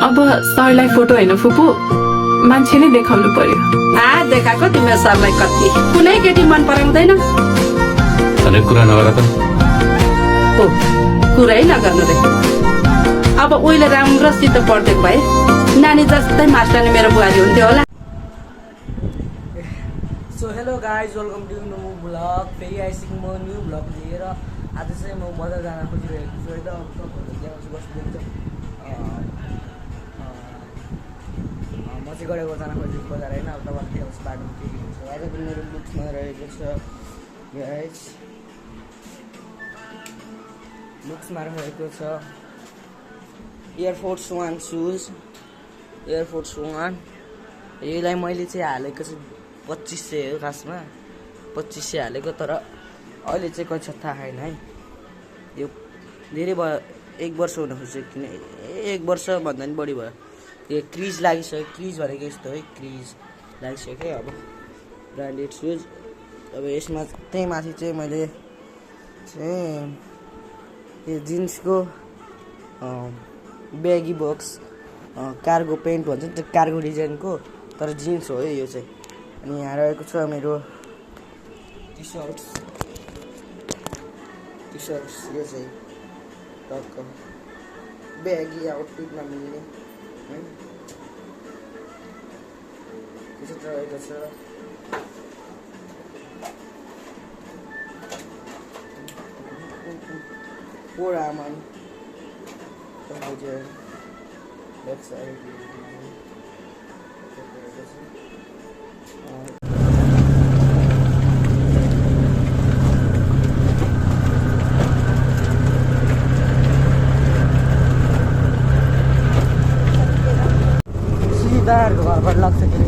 अब सरलाई फोटो होइन फुपू, मान्छेले देखाउनु पर्यो। देखाएको तिम्रो सरलाई कति कुनै केटी मन पराउँदैन। कुरा नगर त। कुरै नगर्नु रे। अब उहिले राम्रोसित पढ्दिएको भए नानी जस्तै मास्टरले मेरो बुहारी हुन्थ्यो होला। So hello guys, welcome to new vlog. फेरि आइसकेँ म न्यू भ्लग लिएर। आज चाहिँ म बजार जान खोजिरहेको छु होइन। अब तपाईँहरू त्यहाँ बस्नुहुन्छ, म चाहिँ गरेको जान खोजेको बजार होइन। अब तपाईँहरू त्यहाँ बाटोमा के हुन्छ। आज पनि मेरो लुक्समा रहेको छ गाइज, लुक्समा रहेको छ एयरफोर्स 1 सुज, एयरफोर्स 1। यसलाई मैले चाहिँ हालेको चाहिँ 2500 हो खासमा, 2500 हालेको। तर अहिले चाहिँ कति छ थाहा छैन है। यो धेरै भयो, 1 वर्ष हुन खोज्यो, किन 1 वर्ष भन्दा पनि बढी भयो। त्यो क्रिज लागिसक्यो, क्रिज भनेको यस्तो है, क्रिज लागिसक्यो। अब ब्रान्डेड सुज। अब यसमा त्यही माथि चाहिँ मैले चाहिँ यो जिन्सको ब्यागी बक्स कार्गो पेन्ट भन्छ नि, त्यो कार्गो डिजाइनको, तर जिन्स हो है यो चाहिँ। अनि यहाँ रहेको छ मेरो टी सर्ट्स, यो चाहिँ टक्क ब्यागी आउटफिटमा मिल्ने है। त्यसो रहेको छ फोर आमन, लेफ्ट साइड सीधाहरूको घरबाट लाग्छ के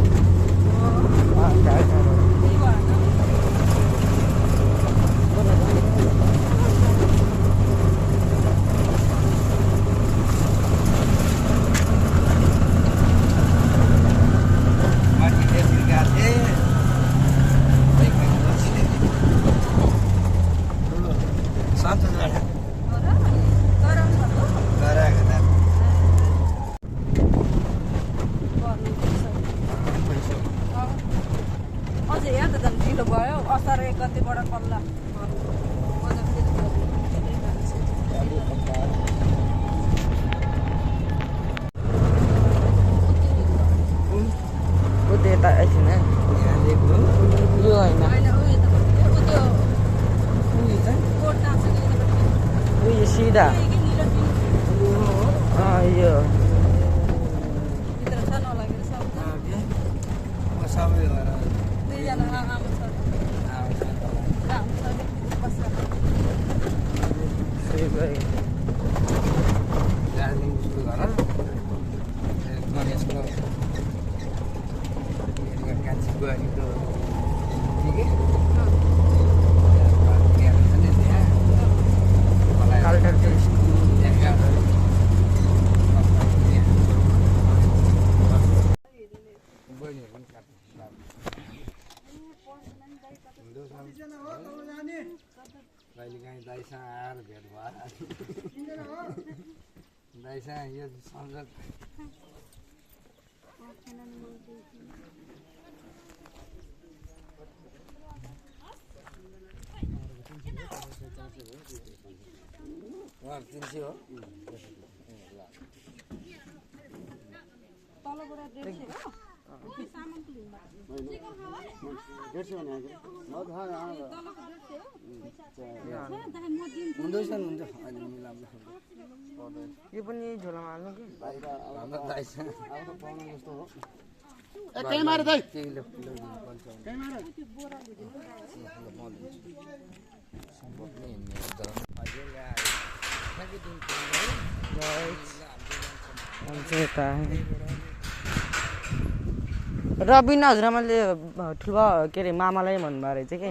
भयो। असार 1 गतेबाट पल्ला यता एकछिन यो होइन, उयो सिधा यो दाइसँग आएर भेट भयो। दाइसँग यो सम्झ हो। यो पनि झोलामा हाल्नु कि रबिन हजुरआमाले ठुलो के अरे मामालाई भन्नुभयो रहेछ कि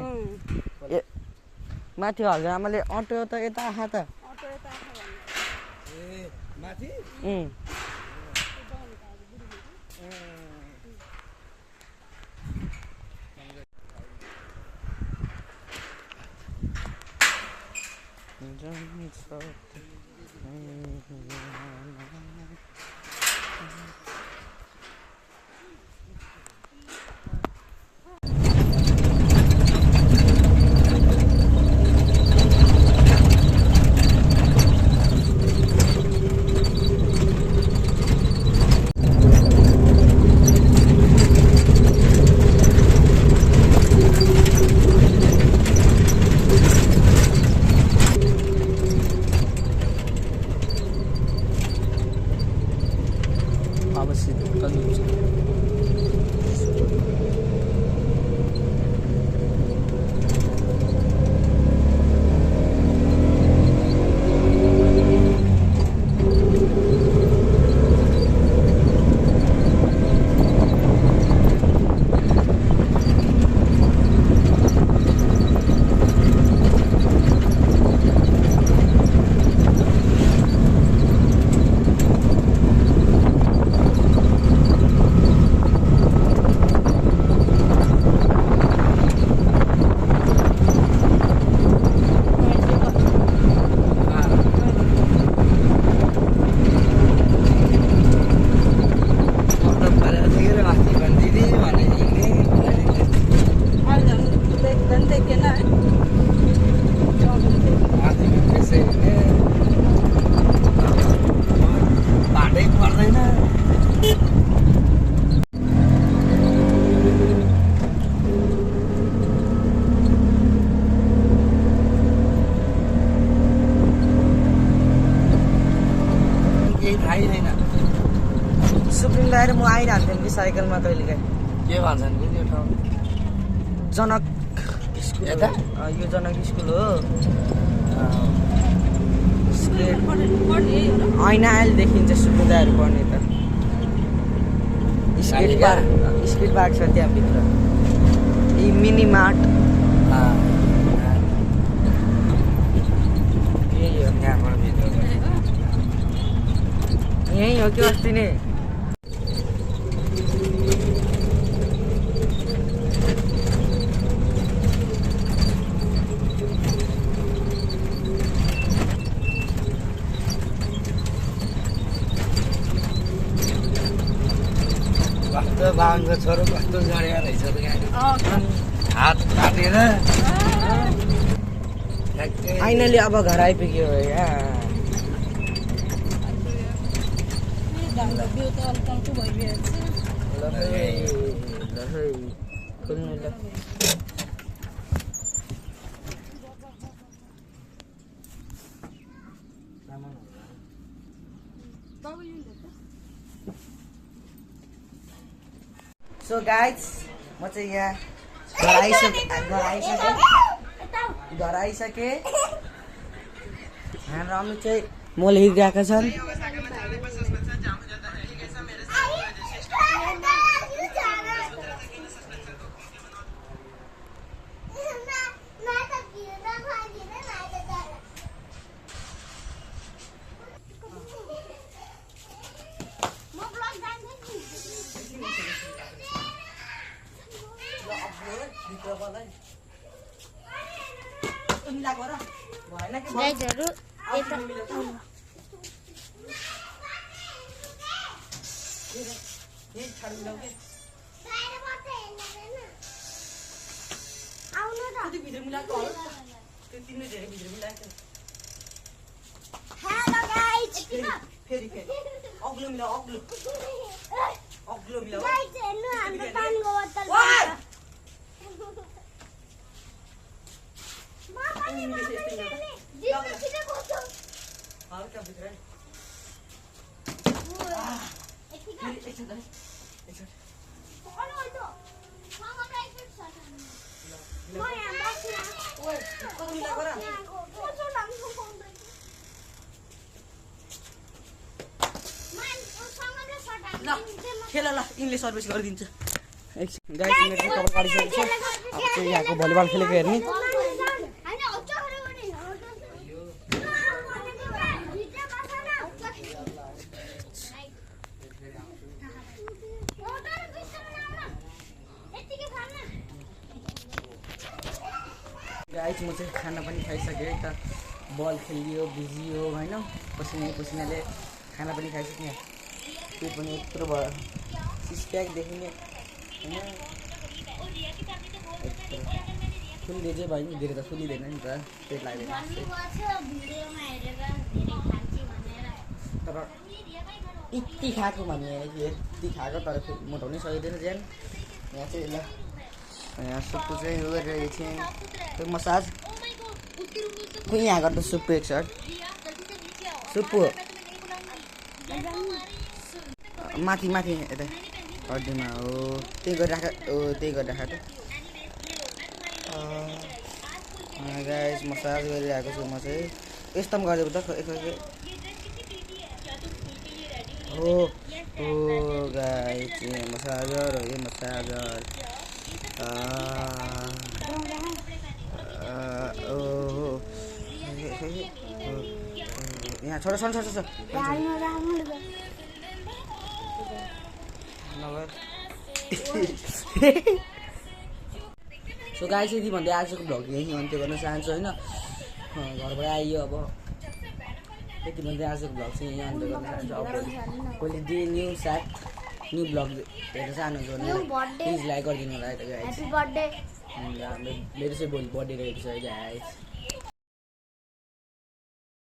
माथि हजुरआमाले अटो त यता आँखा त माथि अवस्थित हुन्छ सुप्रिम ल्याएर म आइरहन्थेँ कि साइकलमा कहिलेकाहीँ के भन्छन् कि त्यो ठाउँ जनक स्कुल यता? यो जनक स्कुल हो ऐना अहिले देखिन्छ सुविधाहरू पढ्ने त स्केट पार्क छ त्यहाँभित्र यी मिनी मार्ट यही हो यहाँबाट भित्र यही हो कि अस्ति नै कस्तो बाहुनको छोरो कस्तो जडेको रहेछ त हात काटेर ठ्याक्कै फाइनली अब घर आइपुग्यो यहाँ खोल्नु ल सो गाइज म चाहिँ यहाँ घर आइसकेँ यहाँ रमी चाहिँ मोल हिँडिरहेका छन् गाइजहरु यता हेलो गाइज फेरि अग्लो मिलाऊ अग्लो मिलाऊ गाइज हेर्नु हाम्रो पानीको बोतल हल्का भित्र खेल ल यिनले सर्भिस गरिदिन्छ गाइस मेरो कपाल काटिसकेको छ अब चाहिँ यहाँको भलिबल खेलेको हेर्ने गाइस म चाहिँ खाना पनि खाइसकेँ त बल खेलियो भिजियो होइन पसिनाले खाना पनि खाइसकेँ त्यो पनि यत्रो भयो सिक्स प्याक देखिने होइन खुलिदिए चाहिँ भयो नि धेरै त खुलिँदैन नि त पेट लाग्दैन तर यति खाएको भने यति खाएको तर मोटाउनै सकिँदैन ज्यान यहाँ चाहिँ ल यहाँ सुप्पु चाहिँ उयो गरिरहेको थिएँ त्यो मसाज खोइ यहाँ गर्दा सुप्पु एकसट सुप्पु माथि माथि यता हड्डीमा हो त्यही गरिराख त्यही गरिराख त गाइस मसाज गरिरहेको छु म चाहिँ यस्तो पनि गरिदिएको त एकैकै हो गाइस मसाजर हो यो मसाजर यहाँ छोड छोड छोड छोड सो गाइस यदि भन्दै आजको भ्लग यहीँ अन्त्य गर्न चाहन्छु होइन घरबाट आइयो अब यति भन्दै आजको भ्लग चाहिँ यहीँ अन्त्य गर्न चाहन्छु अब कहिले डे न्यू साथ न्यू भ्लग हेर्न चाहनुहुन्छ भने प्लिज लाइक गरिदिनु होला है त गाइस ह्यापी बर्थडे मेरो चाहिँ भोलि बर्थडे रहेको छ गाइस